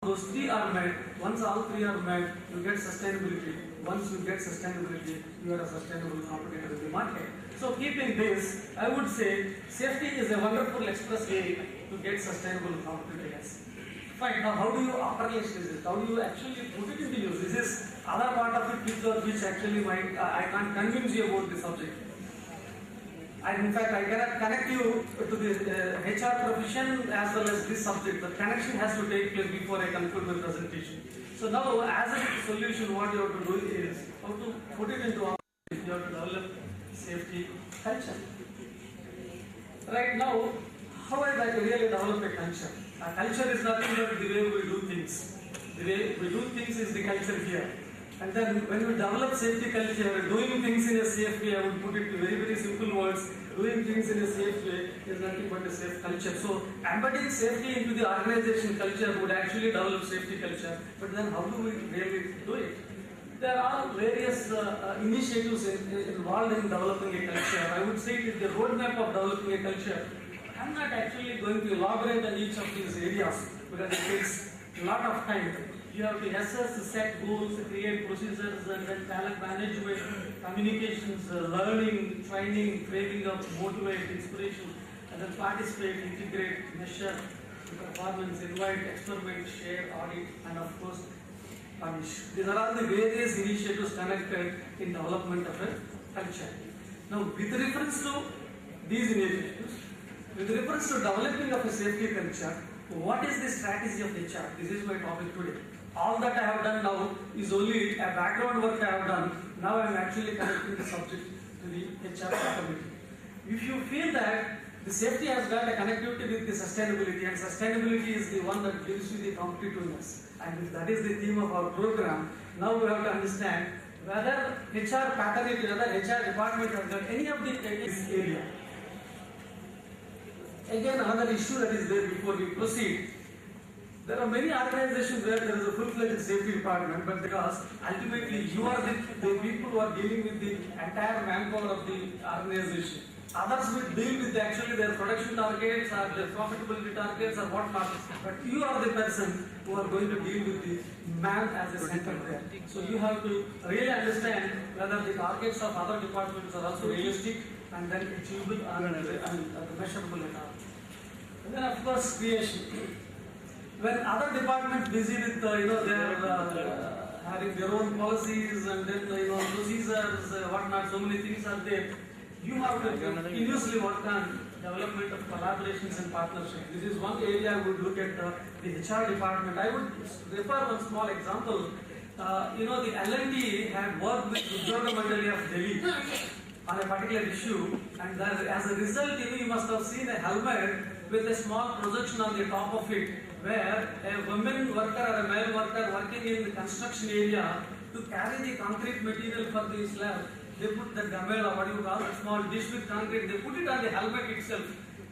those three are met, once all three are met, you get sustainability. Once you get sustainability, you are a sustainable competitor in the market. So keeping this, I would say safety is a wonderful express way to get sustainable competitiveness. Fine, now how do you operationalize this? How do you actually put it into use? This is other part of it which actually I can't convince you about the subject. And in fact, I cannot connect you to the HR profession as well as this subject. The connection has to take place before I conclude my presentation. So now, as a solution, what you have to do is how to put it into operation. You have to develop safety culture. Right now, how I like to really develop a culture? A culture is nothing but the way we do things. The way we do things is the culture here. And then when we develop safety culture, doing things in a safe way, I would put it in very, very simple words, doing things in a safe way is nothing but a safe culture. So embedding safety into the organization culture would actually develop safety culture. But then how do we really do it? There are various initiatives involved in developing a culture. I would say it is the roadmap of developing a culture. I'm not actually going to elaborate on each of these areas because it takes a lot of time. You have to assess, set goals, create procedures, and then talent management, communications, learning, training, framing up, motivate, inspiration, and then participate, integrate, measure, performance, invite, experiment, share, audit, and of course, punish. These are all the various initiatives connected in development of a culture. Now, with reference to these initiatives, with reference to developing of a safety culture, what is the strategy of HR? This is my topic today. All that I have done now is only a background work I have done. Now I am actually connecting the subject to the HR community. If you feel that the safety has got a connectivity with the sustainability, and sustainability is the one that gives you the competitiveness, and if that is the theme of our program, now we have to understand whether HR paternity, whether HR department has got any of this area. Again, another issue that is there before we proceed. There are many organizations where there is a full-fledged safety department, but because ultimately you are the people who are dealing with the entire manpower of the organization. Others will deal with actually their production targets or their profitability targets or whatnot, but you are the person who are going to deal with the man as a center there. So you have to really understand whether the targets of other departments are also realistic and then achievable and measurable at all. And then of course creation. When other departments busy with their having their own policies and then procedures, whatnot, so many things are there. You have to continuously work on development of collaborations and partnerships. This is one area I would look at the HR department. I would refer one small example. The L&T had worked with Udyoga Mandali of Delhi on a particular issue, and as a result, you must have seen a helmet with a small projection on the top of it, where a woman worker or a male worker working in the construction area to carry the concrete material for the slab, they put the gamela, what you call a small dish with concrete, they put it on the helmet itself.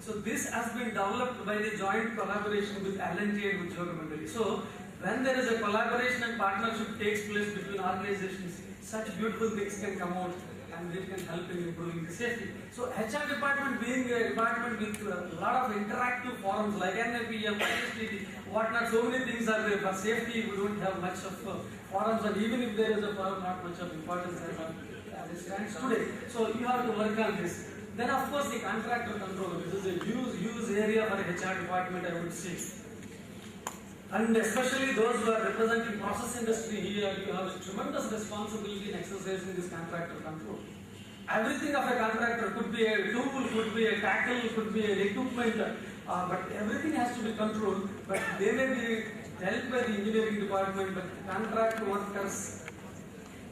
So this has been developed by the joint collaboration with L&T and Udyoga Mandali. So when there is a collaboration and partnership takes place between organizations, such beautiful things can come out and it can help in improving the safety. So HR department being a department with a lot of interactive forums like NIPM, ISTD, whatnot, so many things are there. For safety, we don't have much of forums, and even if there is a forum, not much of importance as it stands today. So you have to work on this. Then of course the contractor control. This is a huge area for a HR department, I would say. And especially those who are representing process industry here, you have a tremendous responsibility in exercising this contractor control. Everything of a contractor could be a tool, could be a tackle, could be an equipment, but everything has to be controlled. But they may be dealt by the engineering department, but contract workers'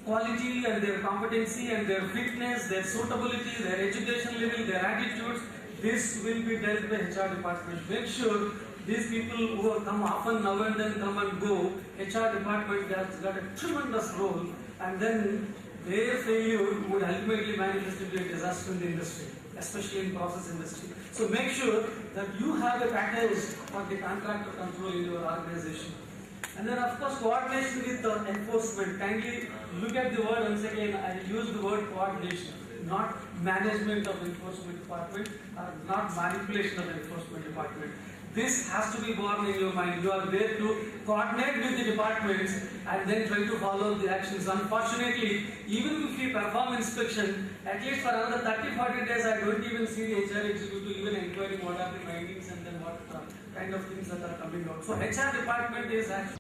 quality and their competency and their fitness, their suitability, their education level, their attitudes, this will be dealt by HR department. Make sure these people who come often now and then come and go, HR department has got a tremendous role, and then their failure would ultimately manifest to be a disaster in the industry, especially in process industry. So make sure that you have a package for the contractor control in your organization. And then of course coordination with enforcement. Kindly look at the word once again. I use the word coordination, not management of enforcement department, or not manipulation of enforcement department. This has to be born in your mind. You are there to coordinate with the departments and then try to follow the actions. Unfortunately, even if we perform inspection, at least for another 30-40 days, I don't even see the HR executive even inquiring what are the findings and then what kind of things that are coming out. So HR department is actually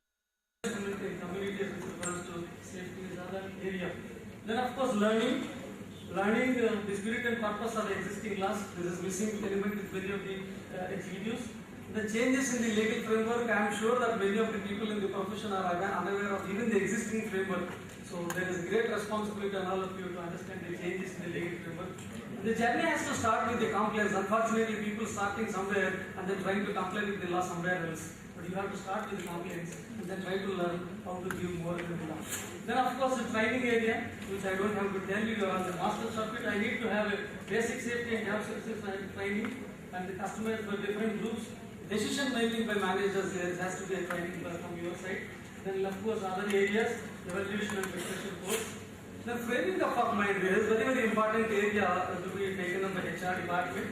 community as refers to safety is another area. Then of course learning the spirit and purpose of the existing laws. This is missing element with many of the executives. The changes in the legal framework, I am sure that many of the people in the profession are unaware of even the existing framework. So there is a great responsibility on all of you to understand the changes in the legal framework. The journey has to start with the compliance. Unfortunately, people starting somewhere and then trying to comply with the law somewhere else. But you have to start with the compliance and then try to learn how to give more in the law. Then of course the training area, which I don't have to tell you, on the master circuit, I need to have a basic safety and health services training and the customers for different groups. Decision making by managers, there has to be a training from your side. Then of course other areas, evaluation and reflection course. The framing up of mind is very, very important area to be taken up by HR department.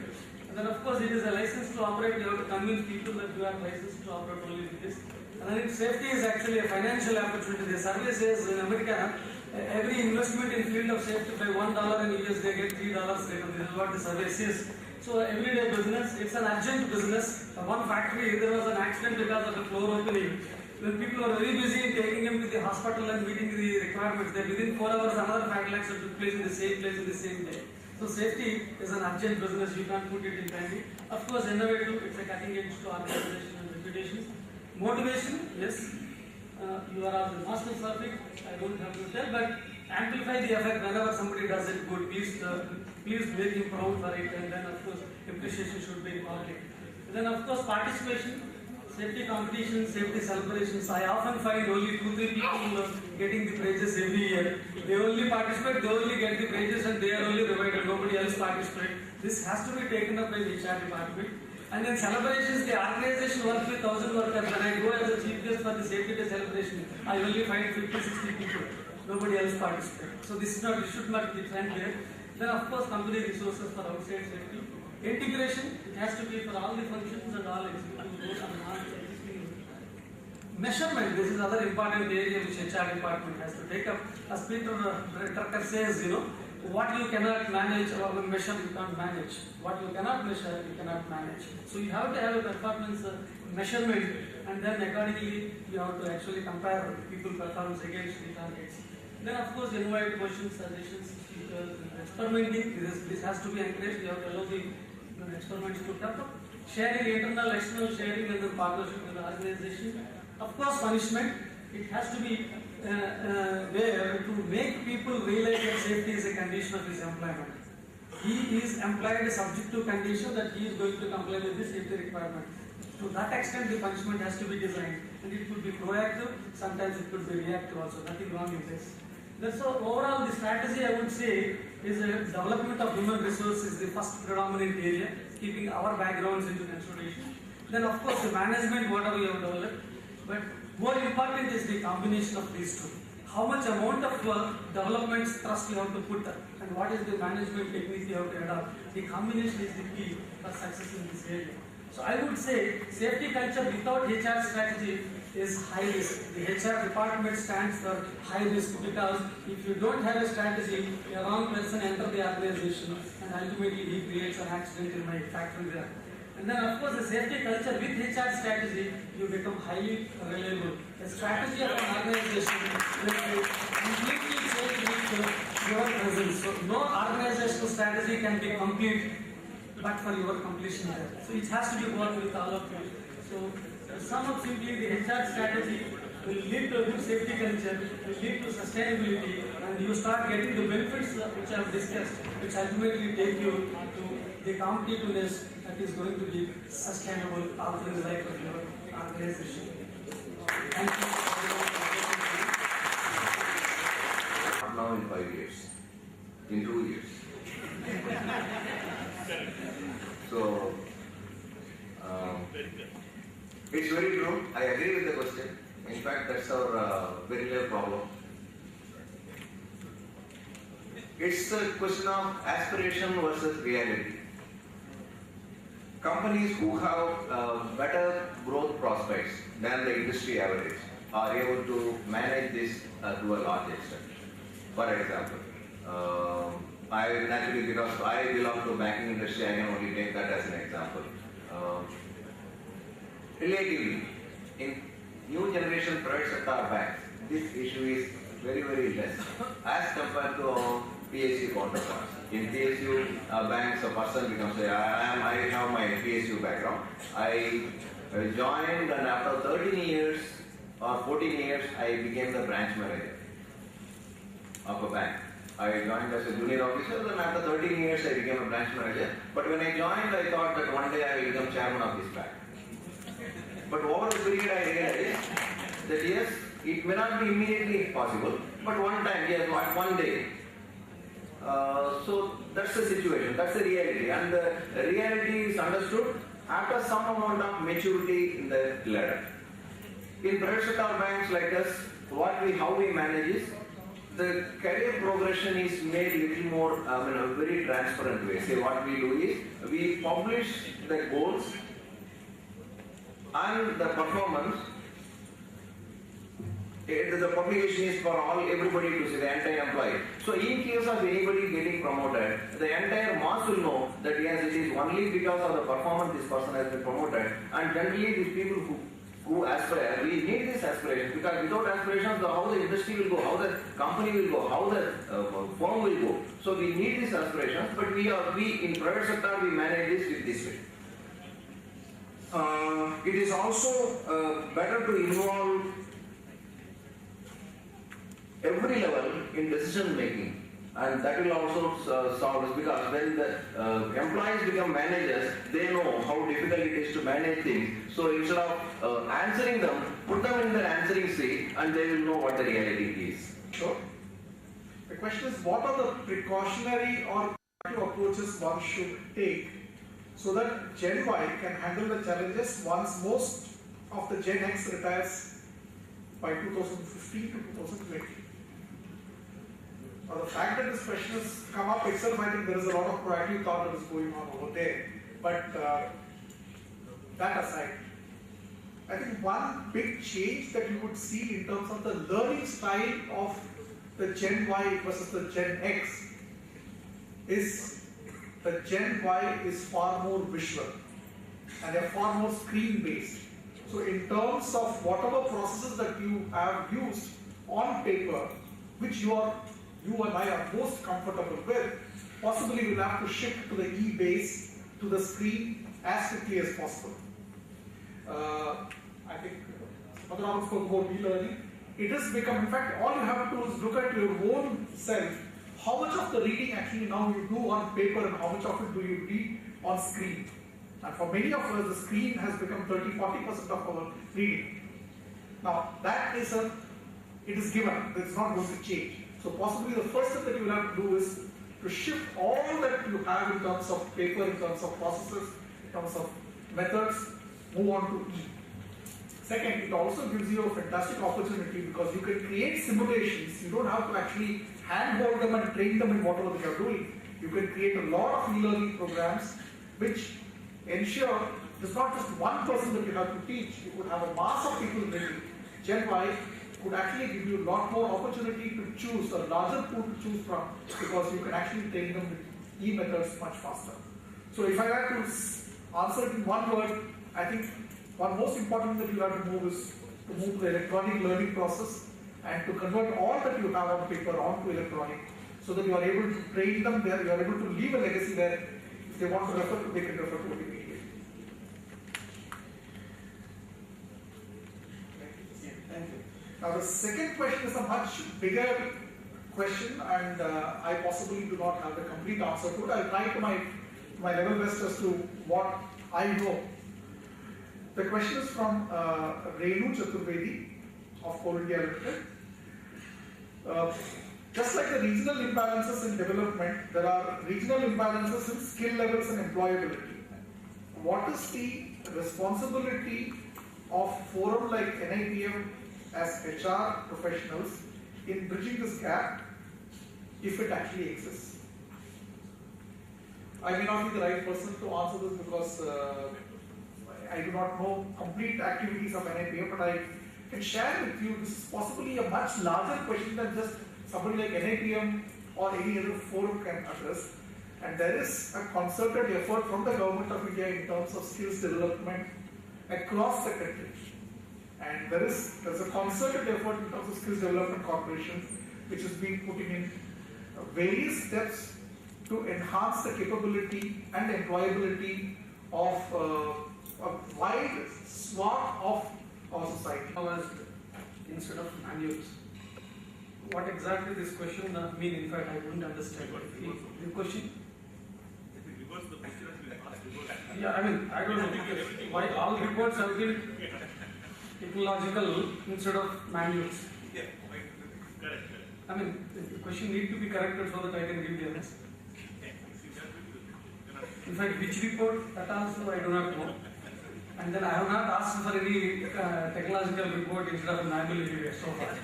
And then of course it is a license to operate. You have to convince people that you are licensed to operate only with this. And then safety is actually a financial opportunity. The survey says in America, every investment in field of safety by $1 in US, they get $3 return. This is what the survey says. So everyday business, it's an urgent business. One factory, there was an accident because of the floor opening. When people were very busy in taking him to the hospital and meeting the requirements, then within 4 hours another fatal accident took place in the same place in the same day. So safety is an urgent business, you can't put it in timing. Of course, innovative, it's a cutting edge to organization and reputations. Motivation, yes, you are on the master circuit, I don't have to tell, but amplify the effect whenever somebody does it good. Please make him proud for it, and then of course appreciation should be in public. Then of course participation, safety competitions, safety celebrations. I often find only 2-3 people getting the prizes every year. They only participate, they only get the prizes, and they are only rewarded. Nobody else participates. This has to be taken up by the HR department. And then celebrations, the organization works with 1,000 workers. When I go as a chief guest for the safety day celebration, I only find 50-60 people. Nobody else participates. So this should not be trend there. Then of course company resources for outside safety. Integration, it has to be for all the functions and all executive roles and non-existing. Measurement, this is another important area which HR department has to take up. As Peter Drucker says, what you cannot manage or measure, you can't manage. What you cannot measure, you cannot manage. So you have to have a performance measurement, and then accordingly you have to actually compare people's performance against the targets. Then of course invite questions, suggestions, speakers, experimenting. This has to be encouraged. You have to allow the experiments to come up. Sharing, internal, external sharing, and then partnership with the organization. Of course punishment. It has to be there to make people realize that safety is a condition of his employment. He is employed subject to condition that he is going to comply with the safety requirement. To that extent, the punishment has to be designed, and it could be proactive. Sometimes it could be reactive also. Nothing wrong in this. So overall, the strategy I would say is development of human resources is the first predominant area, keeping our backgrounds into consideration. Then of course the management, whatever you have developed, but more important is the combination of these two. How much amount of development trust you have to put and what is the management technique you have to adopt. The combination is the key for success in this area. So I would say safety culture without HR strategy is high risk. The HR department stands for high risk because if you don't have a strategy, a wrong person enters the organization and ultimately he creates an accident in my factory there. And then of course the safety culture with HR strategy, you become highly reliable. The strategy of an organization will completely change with your presence. So no organizational strategy can be complete but for your completion there. So it has to be worked with all of you. So sum up simply, the HR strategy will lead to a good safety culture, will lead to sustainability, and you start getting the benefits which I have discussed, which ultimately take you to the competitiveness that is going to be sustainable all through the life of your organization. Thank you. Not now in 5 years, in 2 years. So, it's very true. I agree with the question. In fact, that's our very real problem. It's a question of aspiration versus reality. companies who have better growth prospects than the industry average are able to manage this to a large extent. For example, I naturally, because I belong to banking industry, I can only take that as an example. Relatively, in new generation private sector banks, this issue is very, very less as compared to our PSU counterparts. In PSU banks, a person becomes I have my PSU background. I joined, and after 13 years or 14 years, I became the branch manager of a bank. I joined as a junior officer, and after 13 years, I became a branch manager. But when I joined, I thought that one day I will become chairman of this bank. But over a period, I realized that yes, it may not be immediately possible, but one time, yes, one day. So that's the situation, that's the reality, and the reality is understood after some amount of maturity in the ladder. In private sector banks like us, how we manage is the career progression is made little more in a very transparent way. So what we do is we publish the goals and the performance. The publication is for everybody to see, the entire employee. So in case of anybody getting promoted, the entire mass will know that yes, it is only because of the performance this person has been promoted. And generally these people who aspire, we need this aspiration, because without aspirations, how the industry will go, how the company will go, how the firm will go. So we need these aspirations, but we in private sector, we manage this with this way. It is also better to involve every level in decision making, and that will also solve this, because when the employees become managers, they know how difficult it is to manage things. So instead of answering them, put them in their answering seat, and they will know what the reality is. Sure. The question is, what are the precautionary or proactive approaches one should take so that Gen Y can handle the challenges once most of the Gen X retires by 2015 to 2020? The fact that this question has come up itself, I think there is a lot of proactive thought that is going on over there. But that aside, I think one big change that you would see in terms of the learning style of the Gen Y versus the Gen X is the Gen Y is far more visual and they're far more screen based. So in terms of whatever processes that you have used on paper, which you and I are most comfortable with, possibly we'll have to shift to the e-base, to the screen as quickly as possible. I think Madhuraman spoke about e-learning. It has become, in fact, all you have to do is look at your own self, how much of the reading actually now you do on paper and how much of it do you read on screen. And for many of us, the screen has become 30-40% of our reading. Now, that is it is given, it's not going to change. So possibly the first step that you will have to do is to shift all that you have in terms of paper, in terms of processes, in terms of methods, move on to E. Second, it also gives you a fantastic opportunity because you can create simulations. You don't have to actually handhold them and train them in whatever they are doing. You can create a lot of e-learning programs which ensure it's not just one person that you have to teach. You could have a mass of people ready. Gen Y could actually give you a lot more opportunity to choose, a larger pool to choose from, because you can actually train them with e-methods much faster. So if I had to answer it in one word, I think one most important that you have to move is to move the electronic learning process and to convert all that you have on paper onto electronic, so that you are able to train them there, you are able to leave a legacy there. If they want to refer to, they can refer to it immediately. Thank you. Now the second question is a much bigger question, and I possibly do not have the complete answer to it. I'll try to my level best as to what I know. The question is from Renu Chaturvedi of Coal India Limited. Just like the regional imbalances in development, there are regional imbalances in skill levels and employability. What is the responsibility of forum like NIPM as HR professionals in bridging this gap, if it actually exists? I may not be the right person to answer this because I do not know complete activities of NIPM, but I can share with you this is possibly a much larger question than just somebody like NIPM or any other forum can address. And there is a concerted effort from the government of India in terms of skills development across the country. And there's a concerted effort in terms of skills development corporation which is being putting in various steps to enhance the capability and employability of a wide swath of our society. Instead of manuals. What exactly this question mean? In fact, I couldn't understand. The question? Yeah, I mean, I don't know. Why all reports have been technological instead of manuals? Yeah, correct. I mean, the question need to be corrected so that I can give the answer. In fact, which report, that also I do not know. And then I have not asked for any technological report instead of manual anyway so far.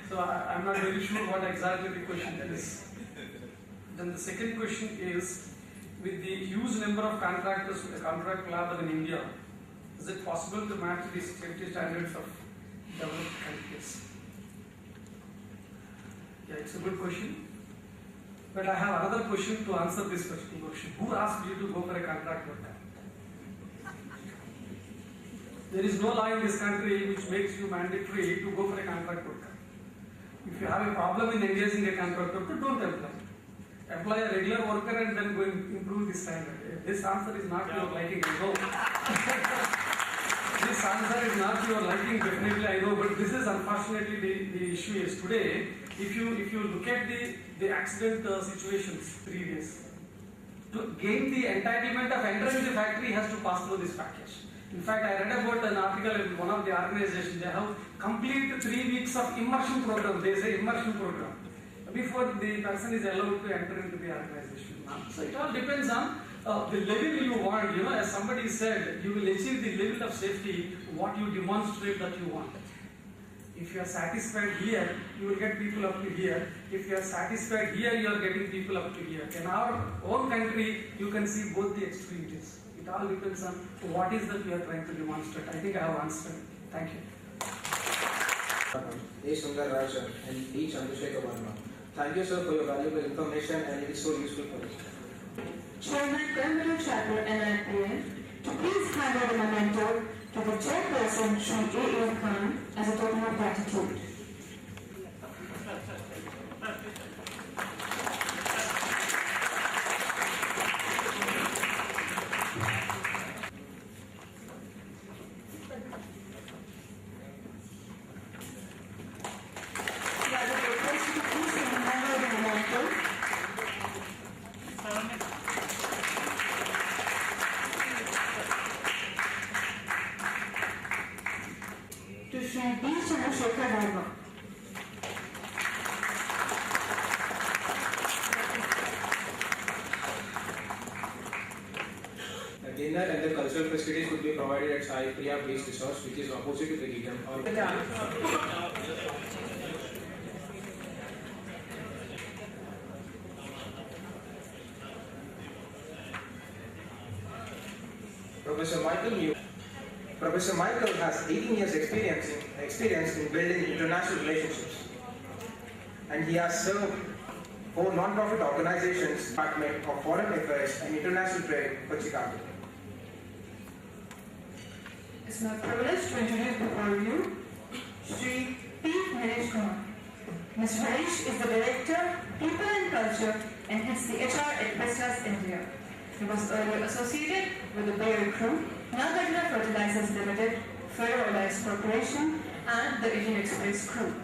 So I'm not very sure what exactly the question is. Then the second question is, with the huge number of contractors with the contract labor in India, is it possible to match the safety standards of developed countries? Yeah, it's a good question. But I have another question to answer this question. Who asked you to go for a contract worker? There is no law in this country which makes you mandatory to go for a contract worker. If you have a problem in engaging a contract worker, don't apply. Apply a regular worker and then go and improve the standard. This answer is not your liking, I know. This answer is not your liking, definitely I know, but this is unfortunately the issue is today. If you look at the accident situations previous, to gain the entitlement of entering the factory has to pass through this package. In fact, I read about an article in one of the organizations. They have complete 3 weeks of immersion program. They say immersion program before the person is allowed to enter into the organization. So it all depends on the level you want. You know, as somebody said, you will achieve the level of safety what you demonstrate that you want. If you are satisfied here, you will get people up to here. If you are satisfied here, you are getting people up to here. In our own country, you can see both the extremes. It all depends on what is that we are trying to demonstrate. I think I have answered. Thank you. A. Sundar Raj and D. Chandrasekhar Verma. Thank you, sir, for your valuable information, and it is so useful for us. Chairman, Permanent Chapter NIPM, to please hand over the memento to the chairperson, Shri A. Khan, as a token of gratitude. To Shri B. Chandrasekhar Verma. The dinner and the cultural facilities would be provided at Sai Priya Beach Resort, which is opposite to the Nipm. Professor Michael has 18 years experience in building international relationships, and he has served 4 non-profit organizations, Department of Foreign Affairs and International Trade for Chicago. It's my privilege to introduce before you Shri P. Naresh Kumar. Mr. Naresh is the Director, People and Culture, and heads the HR at Vestas India. He was earlier associated with the Bayer Crew, Nagarjuna Fertilizers Limited, Ferroallies Corporation, and the Indian Express Crew.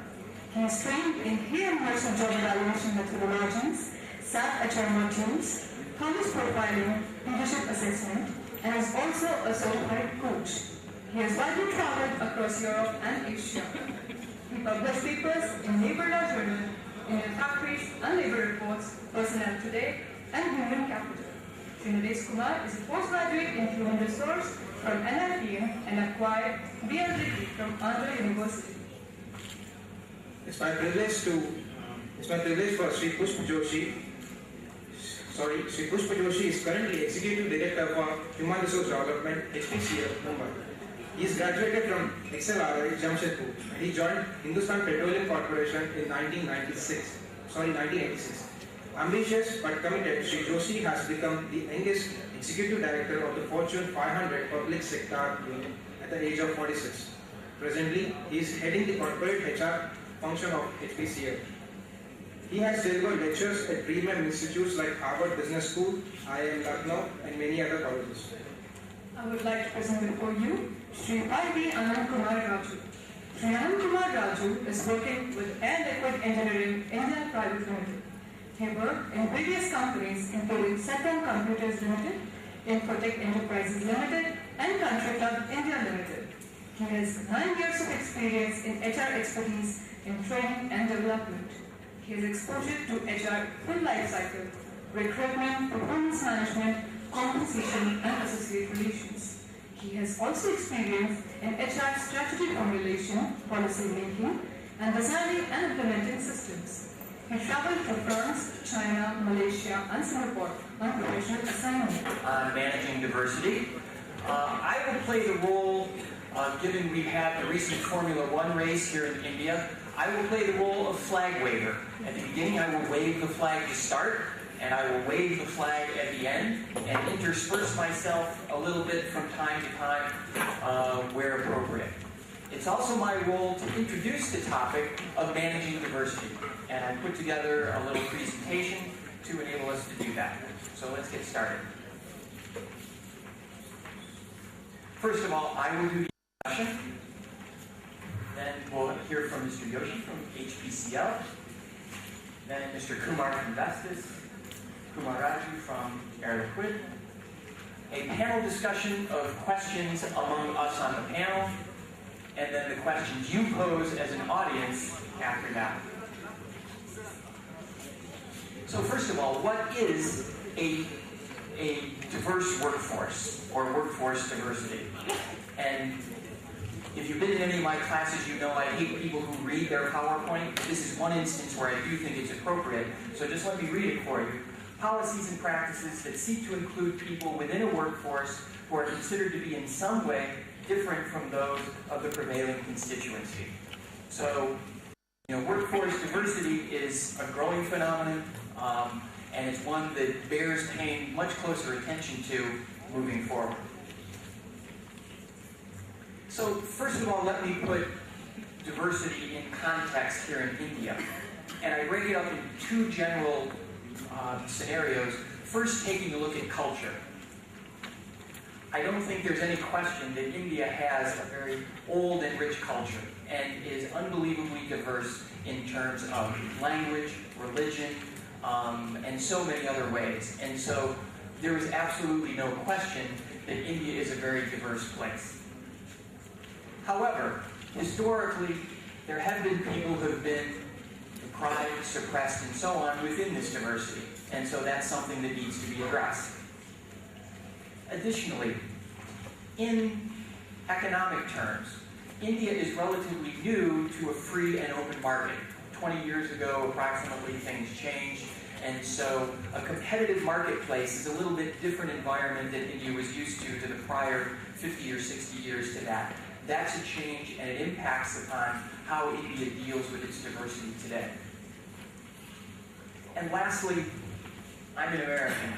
He is trained in HERE Merchant Job Evaluation Methodologies, SAP HR modules, Police Profiling, Leadership Assessment, and is also a certified coach. He has widely traveled across Europe and Asia. He published papers in Labour Law Journal, Indian Factories and Labour Reports, Personnel Today, and Human Capital. Shri Naresh Kumar is a postgraduate in Human Resource from NIPM and acquired BL from Andhra University. It's my privilege for Sri Pushp Joshi, Shri Pushpa Joshi is currently Executive Director for Human Resource Development, HPCL, Mumbai. He is graduated from XLRI, Jamshedpur, and he joined Hindustan Petroleum Corporation in 1986. Ambitious but committed, Shri Joshi has become the youngest Executive Director of the Fortune 500 Public Sector Unit at the age of 46. Presently, he is heading the corporate HR function of HPCL. He has delivered lectures at premium institutes like Harvard Business School, IIM Lucknow, and many other colleges. I would like to present before you Shri I.B. Anand Kumar Raju. Shri Anand Kumar Raju is working with Air Liquid Engineering India Private Limited. He worked in various companies including Saturn Computers Limited, Infotech Enterprises Limited, and Country Club India Limited. He has 9 years of experience in HR expertise in training and development. He has exposure to HR full life cycle, recruitment, performance management, compensation, and associate relations. He has also experience in HR strategy formulation, policy making, and designing and implementing systems. He traveled to France, China, Malaysia, and Singapore on professional assignment. Managing diversity. I will play the role, given we've had the recent Formula One race here in India, I will play the role of flag waver. At the beginning, I will wave the flag to start, and I will wave the flag at the end, and intersperse myself a little bit from time to time where appropriate. It's also my role to introduce the topic of managing diversity, and I put together a little presentation to enable us to do that. So let's get started. First of all, I will do the introduction. Then we'll hear from Mr. Yoshi from HPCL. Then Mr. Kumar from Vestas. Kumar Raju from Air Liquid. A panel discussion of questions among us on the panel. And then the questions you pose as an audience after that. So first of all, what is a diverse workforce, or workforce diversity? And if you've been in any of my classes, you know I hate people who read their PowerPoint. This is one instance where I do think it's appropriate, so just let me read it for you. Policies and practices that seek to include people within a workforce who are considered to be in some way different from those of the prevailing constituency. So, workforce diversity is a growing phenomenon, and it's one that bears paying much closer attention to moving forward. So, first of all, let me put diversity in context here in India. And I break it up in two general scenarios. First, taking a look at culture. I don't think there's any question that India has a very old and rich culture and is unbelievably diverse in terms of language, religion, and so many other ways. And so there is absolutely no question that India is a very diverse place. However, historically, there have been people who have been deprived, suppressed, and so on within this diversity. And so that's something that needs to be addressed. Additionally, in economic terms, India is relatively new to a free and open market. 20 years ago, approximately, things changed. And so a competitive marketplace is a little bit different environment than India was used to the prior 50 or 60 years to that. That's a change, and it impacts upon how India deals with its diversity today. And lastly, I'm an American.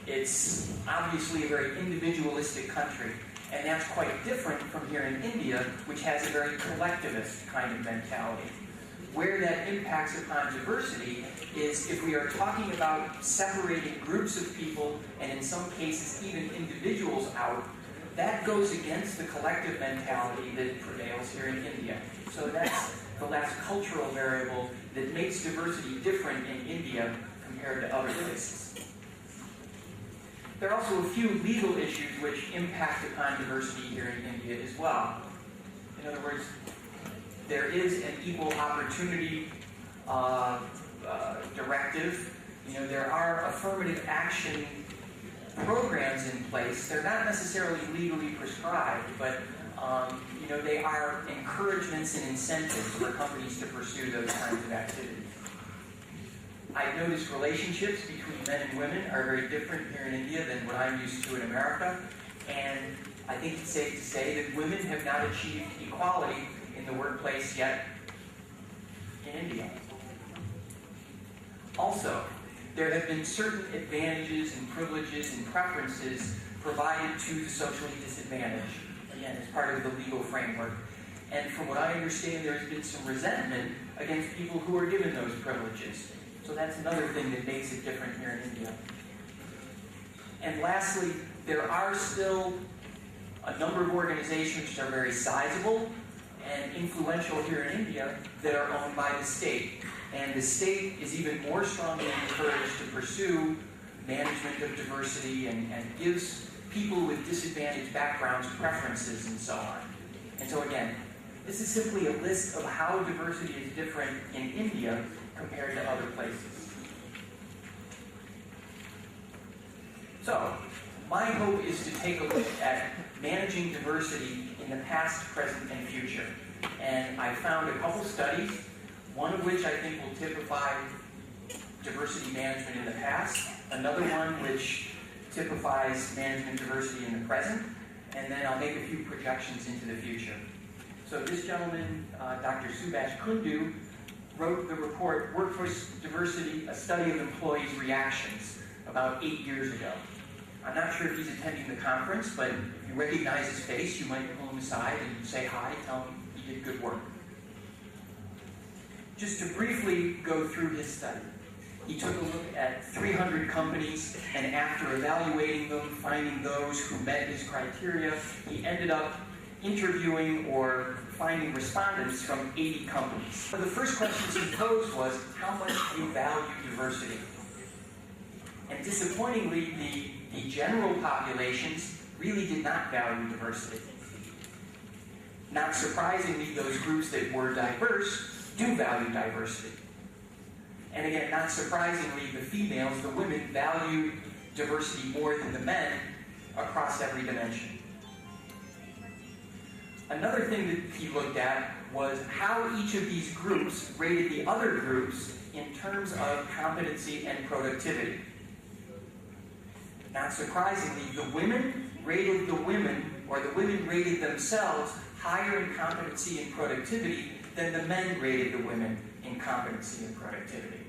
It's obviously a very individualistic country, and that's quite different from here in India, which has a very collectivist kind of mentality. Where that impacts upon diversity is if we are talking about separating groups of people, and in some cases even individuals out, that goes against the collective mentality that prevails here in India. So that's the last cultural variable that makes diversity different in India compared to other places. There are also a few legal issues which impact upon diversity here in India as well. In other words, there is an equal opportunity directive. There are affirmative action programs in place. They're not necessarily legally prescribed, but they are encouragements and incentives for companies to pursue those kinds of activities. I noticed relationships between men and women are very different here in India than what I'm used to in America. And I think it's safe to say that women have not achieved equality in the workplace yet in India. Also, there have been certain advantages and privileges and preferences provided to the socially disadvantaged, again, as part of the legal framework. And from what I understand, there has been some resentment against people who are given those privileges. So that's another thing that makes it different here in India. And lastly, there are still a number of organizations which are very sizable and influential here in India that are owned by the state. And the state is even more strongly encouraged to pursue management of diversity and gives people with disadvantaged backgrounds preferences and so on. And so again, this is simply a list of how diversity is different in India compared to other places. So, my hope is to take a look at managing diversity in the past, present, and future. And I found a couple studies, one of which I think will typify diversity management in the past, another one which typifies management diversity in the present, and then I'll make a few projections into the future. So this gentleman, Dr. Subhash Kundu, wrote the report, Workforce Diversity, a Study of Employees' Reactions, about 8 years ago. I'm not sure if he's attending the conference, but if you recognize his face, you might pull him aside and say hi, tell him he did good work. Just to briefly go through his study. He took a look at 300 companies, and after evaluating them, finding those who met his criteria, he ended up interviewing or finding respondents from 80 companies. One of the first questions he posed was, how much do you value diversity? And disappointingly, the general populations really did not value diversity. Not surprisingly, those groups that were diverse do value diversity. And again, not surprisingly, the females, the women, value diversity more than the men across every dimension. Another thing that he looked at was how each of these groups rated the other groups in terms of competency and productivity. Not surprisingly, the women rated the women, or the women rated themselves higher in competency and productivity than the men rated the women in competency and productivity.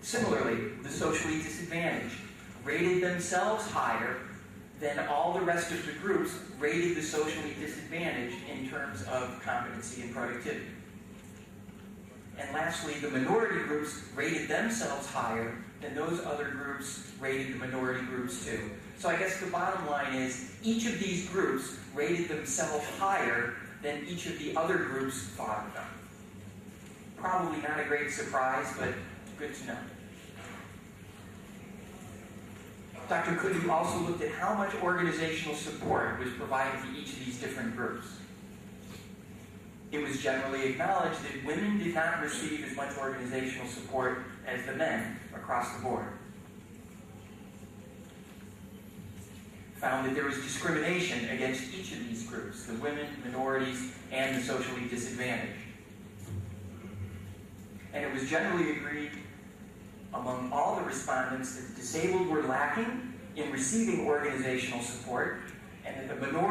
Similarly, the socially disadvantaged rated themselves higher than all the rest of the groups rated the socially disadvantaged in terms of competency and productivity. And lastly, the minority groups rated themselves higher than those other groups rated the minority groups too. So I guess the bottom line is each of these groups rated themselves higher than each of the other groups thought of them. Probably not a great surprise, but good to know. Dr. Kundu also looked at how much organizational support was provided to each of these different groups. It was generally acknowledged that women did not receive as much organizational support as the men across the board. Found that there was discrimination against each of these groups, the women, minorities, and the socially disadvantaged. And it was generally agreed among all the respondents that the disabled were lacking in receiving organizational support, and that the minority